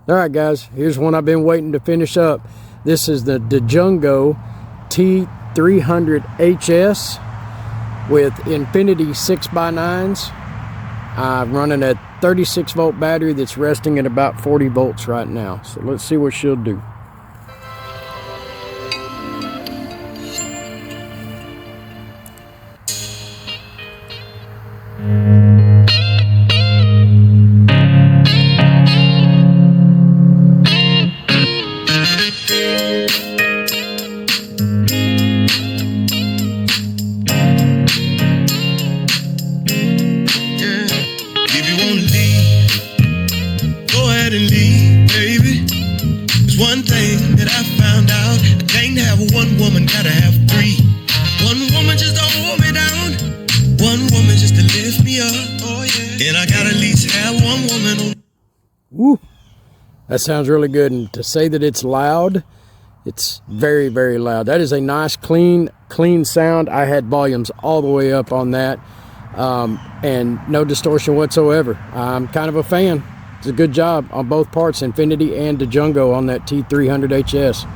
All right, guys, here's one I've been waiting to finish up. This is the Django T300HS with Infinity 6x9s. I'm running a 36 volt battery that's resting at about 40 volts right now. So let's see what she'll do. And leave, baby. There's one thing that I found out. I can't have one woman, gotta have three. One woman just don't hold me down. One woman just to lift me up. Oh yeah. And I gotta at least have one woman on. Woo. That sounds really good. And to say that it's loud, it's very, very loud. That is a nice, clean sound. I had volumes all the way up on that. And no distortion whatsoever. I'm kind of a fan. It's a good job on both parts, Infinity and Django on that T300HS.